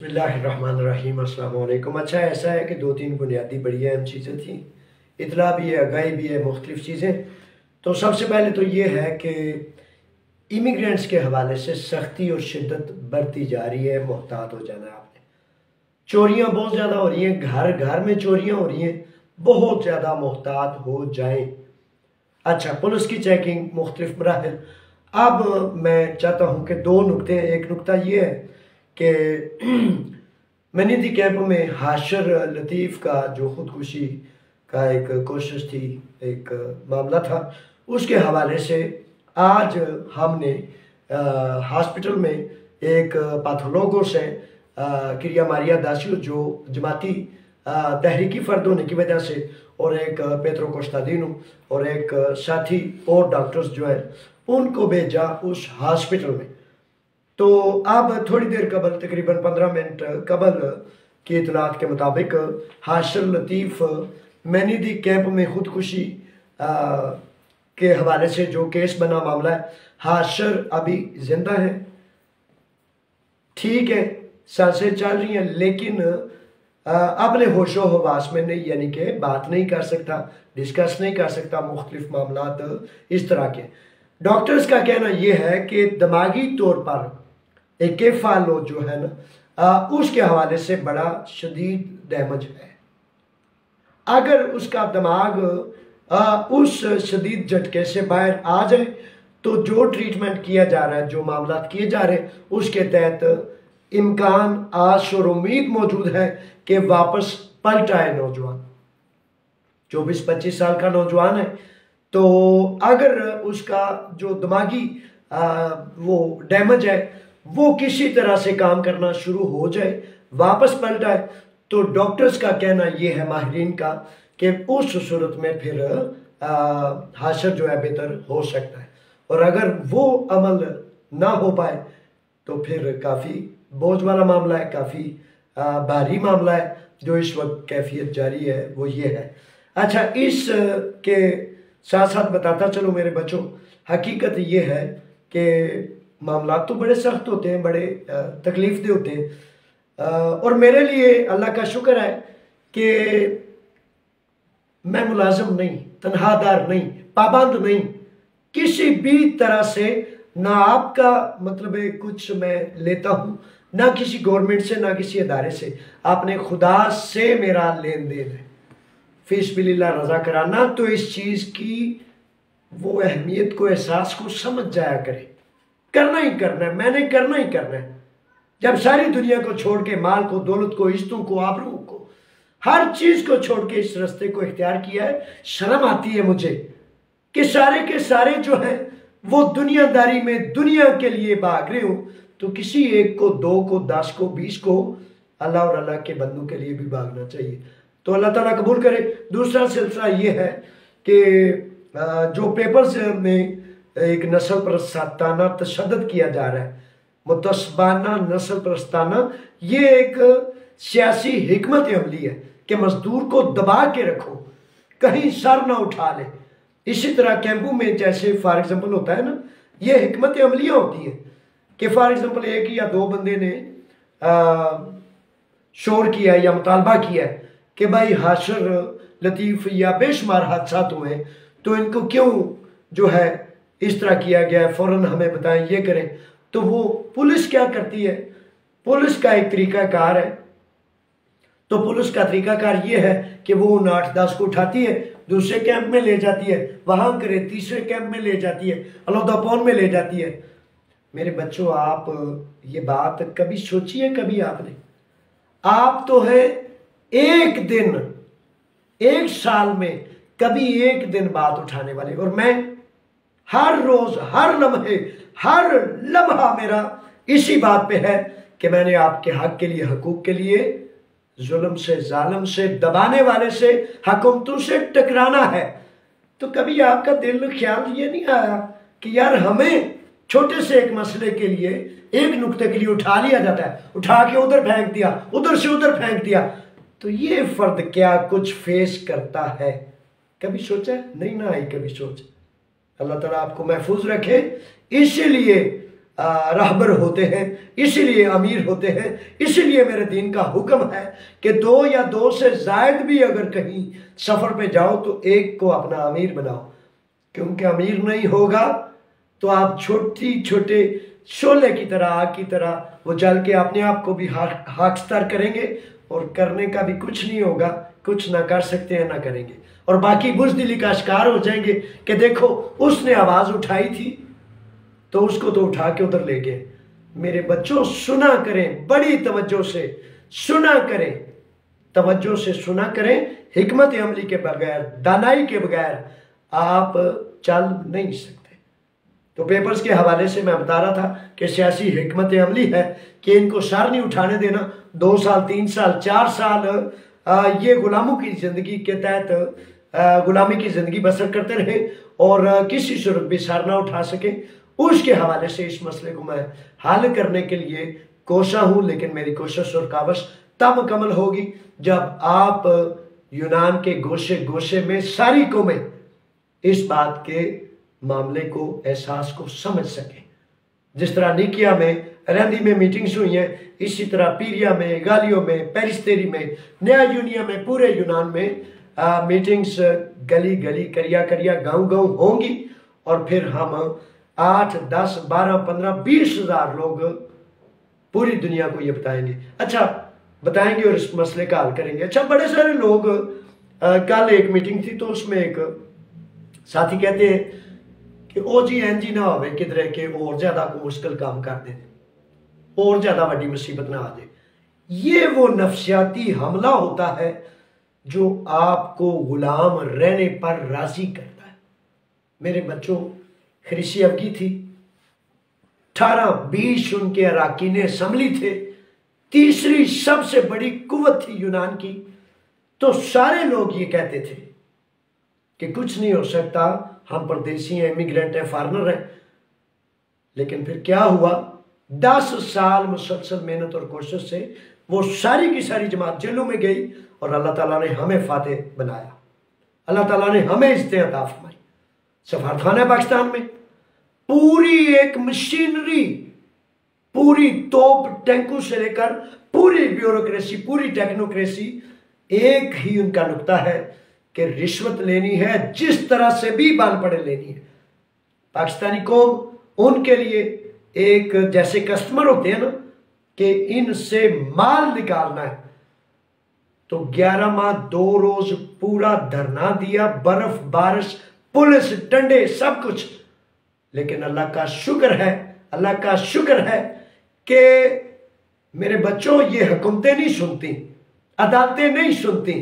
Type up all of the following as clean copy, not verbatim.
बिस्मिल्लाहिर्रहमानिर्रहीम। अस्सलाम वालेकुम। अच्छा, ऐसा है कि दो तीन बुनियादी बढ़िया अहम चीज़ें थी, इतला भी है, आगाही भी है, मुख्तलिफ चीज़ें। तो सबसे पहले तो ये है कि इमिग्रेंट्स के हवाले से सख्ती और शिद्दत बढ़ती जा रही है। मोहतात हो जाना है आपने। चोरियाँ बहुत ज़्यादा हो रही हैं, घर घर में चोरियाँ हो रही हैं, बहुत ज़्यादा मोहतात हो जाएं। अच्छा, पुलिस की चेकिंग मुख्तलिफ मराहिल। अब मैं चाहता हूँ कि दो नुक्ते हैं। एक नुक्ता ये है कि मैनिदी कैंप में हाशर लतीफ़ का जो ख़ुदकुशी का एक कोशिश थी, एक मामला था, उसके हवाले से आज हमने हॉस्पिटल में एक पैथोलॉगो से क्रिया मारिया दासियो जो जमाती तहरीकी फ़र्द होने की वजह से, और एक पेट्रो कोस्तादिनो और एक साथी और डॉक्टर्स जो है उनको भेजा उस हॉस्पिटल में। तो अब थोड़ी देर कबल, तकरीबन 15 मिनट कबल की इतलात के मुताबिक हाशर लतीफ़ मैनिदी कैंप में ख़ुदकुशी के हवाले से जो केस बना मामला है, हाशर अभी जिंदा है, ठीक है, सांसें चल रही हैं, लेकिन अपने होशो हवास में नहीं, यानी कि बात नहीं कर सकता, डिस्कस नहीं कर सकता मुख्तलिफ मामलात इस तरह के। डॉक्टर्स का कहना यह है कि दिमागी तौर पर एक केफालो जो है ना, उसके हवाले से बड़ा शदीद डैमेज है। अगर उसका दिमाग उस शदीद झटके से बाहर आ जाए तो जो ट्रीटमेंट किया जा रहा है, जो मामला किए जा रहे हैं, उसके तहत इम्कान, आश और उम्मीद मौजूद है कि वापस पलट आए नौजवान। 24-25 साल का नौजवान है, तो अगर उसका जो दिमागी वो डैमेज है वो किसी तरह से काम करना शुरू हो जाए, वापस पलट आए, तो डॉक्टर्स का कहना ये है, माहिरीन का, कि उस सूरत में फिर हाशर जो है बेहतर हो सकता है। और अगर वो अमल ना हो पाए तो फिर काफ़ी बोझ वाला मामला है, काफ़ी भारी मामला है। जो इस वक्त कैफियत जारी है वो ये है। अच्छा, इस के साथ साथ बताता चलो मेरे बच्चों, हकीकत ये है कि मामला तो बड़े सख्त होते हैं, बड़े तकलीफ दे होते हैं, और मेरे लिए अल्लाह का शुक्र है कि मैं मुलाजिम नहीं, तनहादार नहीं, पाबंद नहीं, किसी भी तरह से ना आपका मतलब है कुछ मैं लेता हूँ, ना किसी गवर्नमेंट से, ना किसी अदारे से। आपने खुदा से मेरा लेन देन है, फीस बिलिल्लाह रजा कराना। तो इस चीज़ की वो अहमियत को, एहसास को समझ जाया करे। करना ही करना है, मैंने करना ही करना है। जब सारी दुनिया को छोड़ के, माल को, दौलत को, इज्जतों को, आबरू को, हर चीज़ को छोड़ के इस रास्ते को इख्तियार किया है, शर्म आती है मुझे कि सारे के सारे जो हैं वो दुनियादारी में दुनिया के लिए भाग रहे हो, तो किसी एक को, दो को, 10 को, 20 को अल्लाह और अल्लाह के बंदों के लिए भी भागना चाहिए। तो अल्लाह ताला कबूल करे। दूसरा सिलसिला ये है कि जो पेपर्स में एक नस्ल परस्ताना तशद्दुद किया जा रहा है, मुतस्सबाना नस्ल परस्ताना, ये एक सियासी हिकमत अमली है कि मजदूर को दबा के रखो, कहीं सर ना उठा ले। इसी तरह कैंपों में जैसे फॉर एग्जांपल होता है ना, ये हिकमत अमलियाँ होती हैं कि फॉर एग्जांपल एक या दो बंदे ने शोर किया या मुतालबा किया कि भाई हाशर लतीफ़ या बेशुमार हादसात हुए, तो इनको क्यों जो है इस तरह किया गया है, फ़ौरन हमें बताएं, ये करें। तो वो पुलिस क्या करती है, पुलिस का एक तरीक़ाकार है। तो पुलिस का तरीक़ाकार ये है कि वो उन 8-10 को उठाती है, दूसरे कैंप में ले जाती है, वहाँ करे, तीसरे कैंप में ले जाती है, अलौदापौन में ले जाती है। मेरे बच्चों, आप ये बात कभी सोची है कभी आपने? आप तो है एक दिन, एक साल में कभी एक दिन बात उठाने वाले, और मैं हर रोज, हर लम्हे, हर लम्हा मेरा इसी बात पे है कि मैंने आपके हक के लिए, हकूक के लिए, जुल्म से, जालिम से, दबाने वाले से, हुकूमतों से टकराना है। तो कभी आपका दिल ख्याल ये नहीं आया कि यार हमें छोटे से एक मसले के लिए, एक नुक्ते के लिए उठा लिया जाता है, उठा के उधर फेंक दिया, उधर से उधर फेंक दिया, तो ये फर्द क्या कुछ फेस करता है? कभी सोचा? नहीं ना आई कभी सोच। अल्लाह ताला आपको महफूज रखे। इसीलिए रहबर होते हैं, इसीलिए अमीर होते हैं। इसीलिए मेरे दीन का हुक्म है कि 2 या 2 से जायद भी अगर कहीं सफर पे जाओ तो एक को अपना अमीर बनाओ, क्योंकि अमीर नहीं होगा तो आप छोटी छोटे शोले की तरह, आग की तरह वो जल के अपने आप को भी खाकस्तर करेंगे और करने का भी कुछ नहीं होगा, कुछ ना कर सकते हैं ना करेंगे, और बाकी बुज़दिली का शिकार हो जाएंगे कि देखो उसने आवाज उठाई थी तो उसको तो उठा के उधर ले गए। मेरे बच्चों सुना करें, बड़ी तवज्जो से सुना करें, तवज्जो से सुना करें। हिकमत अमली के बगैर, दानाई के बगैर आप चल नहीं सकते। तो पेपर्स के हवाले से मैं बता रहा था कि सियासी हिकमत अमली है कि इनको सर नहीं उठाने देना। 2 साल 3 साल 4 साल ये गुलामों की जिंदगी के तहत गुलामी की जिंदगी बसर करते रहे और किसी सूरत भी सर ना उठा सके। उसके हवाले से इस मसले को मैं हल करने के लिए कोशा हूं, लेकिन मेरी कोशिश और कावश तब मुकम्मल होगी जब आप यूनान के गोशे गोशे में सारी कौमें इस बात के मामले को, एहसास को समझ सकें। जिस तरह निकिया में, रंदी में मीटिंग्स हुई हैं, इसी तरह पीरिया में, गालियो में, पेरिस्तेरी में, नया यूनिया में, पूरे यूनान में मीटिंग्स गली गली, करिया करिया, गांव गांव होंगी और फिर हम 8, 10, 12, 15, 20 हजार लोग पूरी दुनिया को ये बताएंगे। अच्छा बताएंगे और इस मसले का हल करेंगे। अच्छा बड़े सारे लोग कल एक मीटिंग थी तो उसमें एक साथी कहते हैं कि ओ जी एन जी ना हो किधरे के और ज्यादा को मुश्किल काम कर दे और ज्यादा बड़ी मुसीबत ना आ जाए। ये वो नफसियाती हमला होता है जो आपको गुलाम रहने पर राजी करता है। मेरे बच्चों खरीसी अवगी थी, 18-20 उनके अराकीन असम्बली थे, तीसरी सबसे बड़ी कुव्वत थी यूनान की। तो सारे लोग ये कहते थे कि कुछ नहीं हो सकता, हम परदेसी हैं, इमिग्रेंट हैं, फॉरनर हैं। लेकिन फिर क्या हुआ, 10 साल मुसलसल मेहनत और कोशिश से वो सारी की सारी जमात जेलों में गई और अल्लाह ताला ने हमें फातेह बनाया, अल्लाह ताला ने हमें इज्जत अता फरमाई। सफारतखाना है पाकिस्तान में, पूरी एक मशीनरी, पूरी तोप टैंकों से लेकर पूरी ब्यूरोक्रेसी, पूरी टेक्नोक्रेसी, एक ही उनका नुक्ता है कि रिश्वत लेनी है, जिस तरह से भी बाल पड़े लेनी है। पाकिस्तानी कौम उनके लिए एक जैसे कस्टमर होते हैं ना कि इनसे माल निकालना है। तो 11 माह 2 रोज पूरा धरना दिया, बर्फ बारिश, पुलिस डंडे सब कुछ। लेकिन अल्लाह का शुक्र है, अल्लाह का शुक्र है कि मेरे बच्चों ये हुकूमतें नहीं सुनती, अदालतें नहीं सुनती,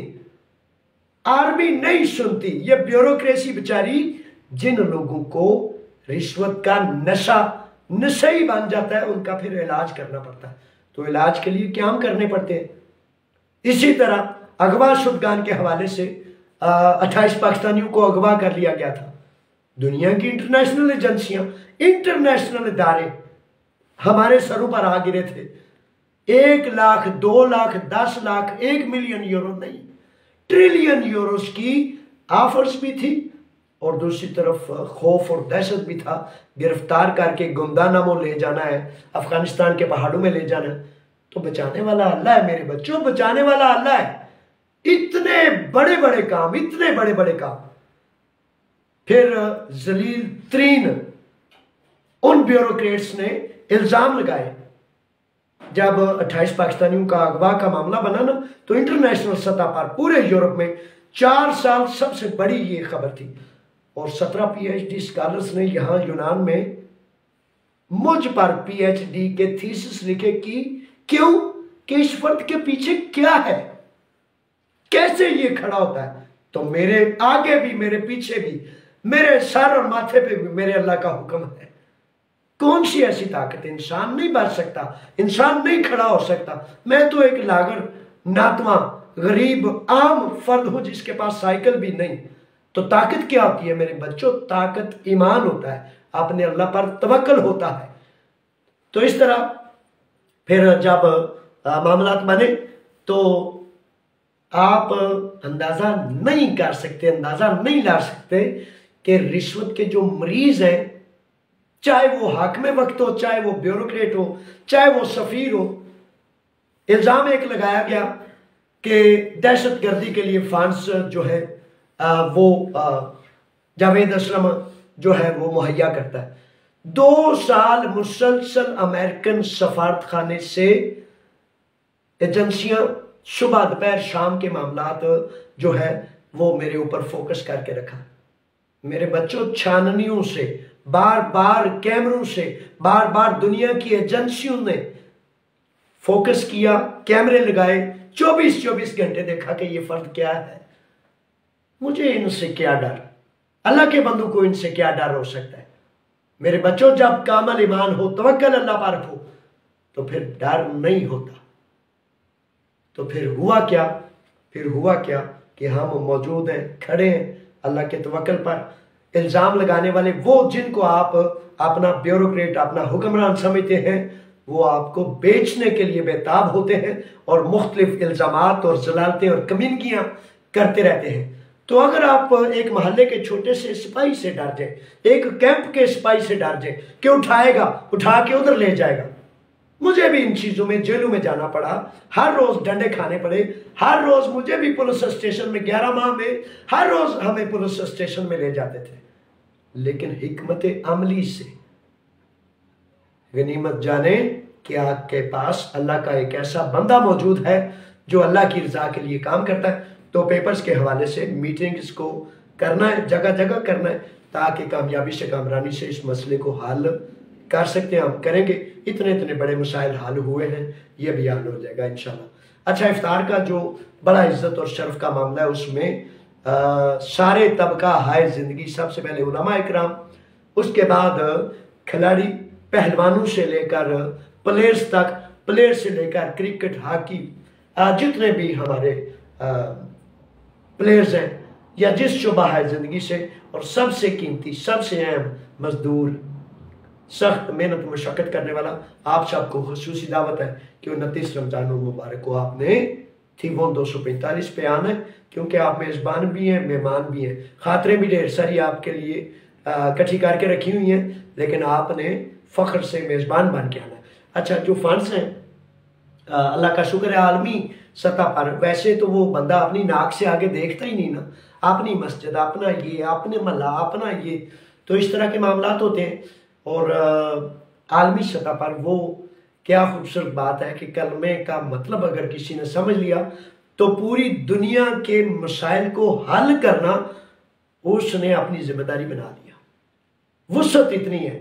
आर्मी नहीं सुनती। ये ब्यूरोक्रेसी बेचारी, जिन लोगों को रिश्वत का नशा ही बन जाता है उनका फिर इलाज करना पड़ता है। तो इलाज के लिए क्या हम करने पड़ते हैं। इसी तरह अगवा शुदगान के हवाले से 28 पाकिस्तानियों को अगवा कर लिया गया था। दुनिया की इंटरनेशनल एजेंसियां, इंटरनेशनल इदारे हमारे सरों पर आ गिरे थे। 1 लाख, 2 लाख, 10 लाख, 1 मिलियन यूरो नहीं, ट्रिलियन यूरोस की ऑफर्स भी थी और दूसरी तरफ खौफ और दहशत भी था। गिरफ्तार करके गुमदानामों ले जाना है, अफगानिस्तान के पहाड़ों में ले जाना है। तो बचाने वाला अल्लाह है मेरे बच्चों, बचाने वाला अल्लाह है। इतने बड़े बड़े काम, इतने बड़े बड़े काम। फिर जलील तरीन उन ब्यूरोक्रेट्स ने इल्जाम लगाए। जब 28 पाकिस्तानियों का अगवा का मामला बना ना, तो इंटरनेशनल सतह पर पूरे यूरोप में 4 साल सबसे बड़ी ये खबर थी। और 17 PhD स्कॉलर्स ने यहाँ यूनान में मुझ पर PhD के थीसिस लिखे कि क्यों, कि इस फर्द के पीछे क्या है, कैसे ये खड़ा होता है। तो मेरे आगे भी, मेरे पीछे भी, मेरे सर और माथे पे भी मेरे अल्लाह का हुक्म है। कौन सी ऐसी ताकत, इंसान नहीं बच सकता, इंसान नहीं खड़ा हो सकता। मैं तो एक लागर, नातवा, गरीब, आम फर्द हूं जिसके पास साइकिल भी नहीं। तो ताकत क्या होती है मेरे बच्चों, ताकत ईमान होता है, अपने अल्लाह पर तवक्कल होता है। तो इस तरह फिर जब मामलात बने तो आप अंदाजा नहीं कर सकते, अंदाजा नहीं ला सकते कि रिश्वत के जो मरीज हैं चाहे वो हाकिम वक्त हो, चाहे वो ब्यूरोक्रेट हो, चाहे वो सफीर हो। इल्जाम एक लगाया गया कि दहशतगर्दी के लिए फंड्स जो है वो जावेद असलम जो है वो मुहैया करता है। 2 साल मुसलसल अमेरिकन सफारत खाने से एजेंसियां सुबह दोपहर शाम के मामलात जो है वो मेरे ऊपर फोकस करके रखा। मेरे बच्चों, छाननियों से, बार बार कैमरों से, बार बार दुनिया की एजेंसियों ने फोकस किया, कैमरे लगाए, 24-24 घंटे देखा कि ये फर्द क्या है। मुझे इनसे क्या डर, अल्लाह के बंदों को इनसे क्या डर हो सकता है। मेरे बच्चों, जब कामल ईमान हो, तवक्कल अल्लाह पर रखो, तो फिर डर नहीं होता। तो फिर हुआ क्या? फिर हुआ क्या कि हम मौजूद हैं, खड़े हैं अल्लाह के तवक्कल पर। इल्जाम लगाने वाले वो जिनको आप अपना ब्यूरोक्रेट, अपना हुक्मरान समझते हैं, वो आपको बेचने के लिए बेताब होते हैं और मुख्तलिफ इल्जामात और जलालतें और कमीनगियां करते रहते हैं। तो अगर आप एक मोहल्ले के छोटे से सिपाही से डर जाए, एक कैंप के सिपाही से डर जाए कि उठाएगा, उठा के उधर ले जाएगा। मुझे भी इन चीजों में, जेलों में जाना पड़ा, हर रोज डंडे खाने पड़े, हर रोज मुझे भी पुलिस स्टेशन में 11 माह में हर रोज हमें पुलिस स्टेशन में ले जाते थे। लेकिन हिकमत अमली से गनीमत जाने कि आपके पास अल्लाह का एक ऐसा बंदा मौजूद है जो अल्लाह की रजा के लिए काम करता है। तो पेपर्स के हवाले से मीटिंग्स को करना है, जगह जगह करना है, ताकि कामयाबी से, कामरानी से इस मसले को हल कर सकते हैं। हम करेंगे, इतने इतने बड़े मसाइल हल हुए हैं, ये भी हल हो जाएगा इंशाल्लाह। अच्छा, इफ्तार का जो बड़ा इज्जत और शर्फ का मामला है, उसमें सारे तबका हाय जिंदगी, सबसे पहले उलमा इकराम, उसके बाद खिलाड़ी, पहलवानों से लेकर प्लेयर्स तक, प्लेयर से लेकर क्रिकेट, हॉकी, जितने भी हमारे प्लेयर्स हैं या जिस शुबा है जिंदगी से, और सबसे कीमती, सबसे अहम मजदूर, सख्त मेहनत मशक्कत करने वाला, आप सबको खुसूसी दावत है कि 29 रमजान मुबारक को आपने थीवोन 245 पे आना है, क्योंकि आप मेज़बान भी हैं, मेहमान भी हैं। खातरें भी ढेर सारी आपके लिए इकट्ठी करके रखी हुई हैं, लेकिन आपने फ़ख्र से मेज़बान बन के आना है। अच्छा, जो फंड्स हैं, अल्लाह का शुक्र है आलमी सतह पर, वैसे तो वो बंदा अपनी नाक से आगे देखता ही नहीं ना, अपनी मस्जिद, अपना ये, अपने महल्ला, अपना ये, तो इस तरह के मामलात होते हैं। और आलमी सतह पर वो क्या खूबसूरत बात है कि कलमे का मतलब अगर किसी ने समझ लिया तो पूरी दुनिया के मसाइल को हल करना उसने अपनी जिम्मेदारी बना लिया। वुसअत इतनी है।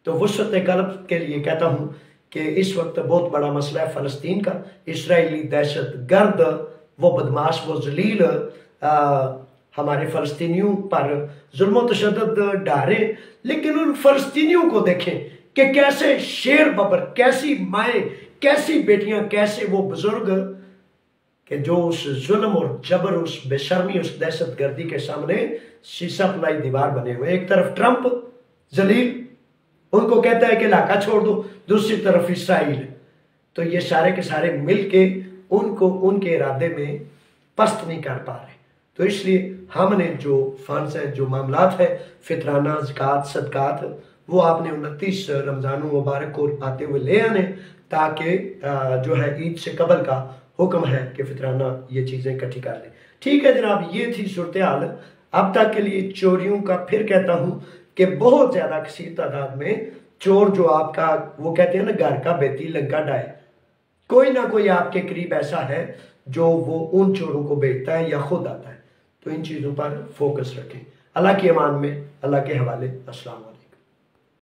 तो वुसअत कल्ब के लिए कहता हूं कि इस वक्त बहुत बड़ा मसला है फ़लस्तीन का। इसराइली दहशत गर्द, वो बदमाश, वो जलील हमारे फ़लस्तीनियों पर जुल्म तशद्दुद डालें, लेकिन उन फ़लस्तीनियों को देखें कि कैसे शेर बबर, कैसी माएँ, कैसी बेटियां, कैसे वो बुजुर्ग कि जो उस जुल्म और जबर, उस बेशर्मी, उस दहशत गर्दी के सामने शीशा फलाई दीवार बने हुए। एक तरफ ट्रंप जलील, उनको कहता है कि इलाका छोड़ दो, दूसरी तरफ इसराइल। तो ये सारे के सारे मिलके उनको उनके इरादे में पस्त नहीं कर पा रहे। तो इसलिए हमने जो फंड्स है, जो मामलात है, फितराना, ज़कात, सदकात, वो आपने 29 रमज़ान मुबारक को आते हुए ले आने, ताकि जो है ईद से कबल का हुक्म है कि फितराना ये चीज़ें इकट्ठी कर लें। ठीक है जनाब, ये थी सूरत हाल अब तक के लिए चोरियों का। फिर कहता हूँ कि बहुत ज़्यादा कसीर तादाद में चोर जो आपका, वो कहते हैं ना, घर का बेती लंका डाय, कोई ना कोई आपके करीब ऐसा है जो वो उन चोरों को बेचता है या खुद आता है। तो इन चीज़ों पर फोकस रखें। अल्लाह की अमान में, अल्लाह के हवाले। अस्सलाम वालेकुम।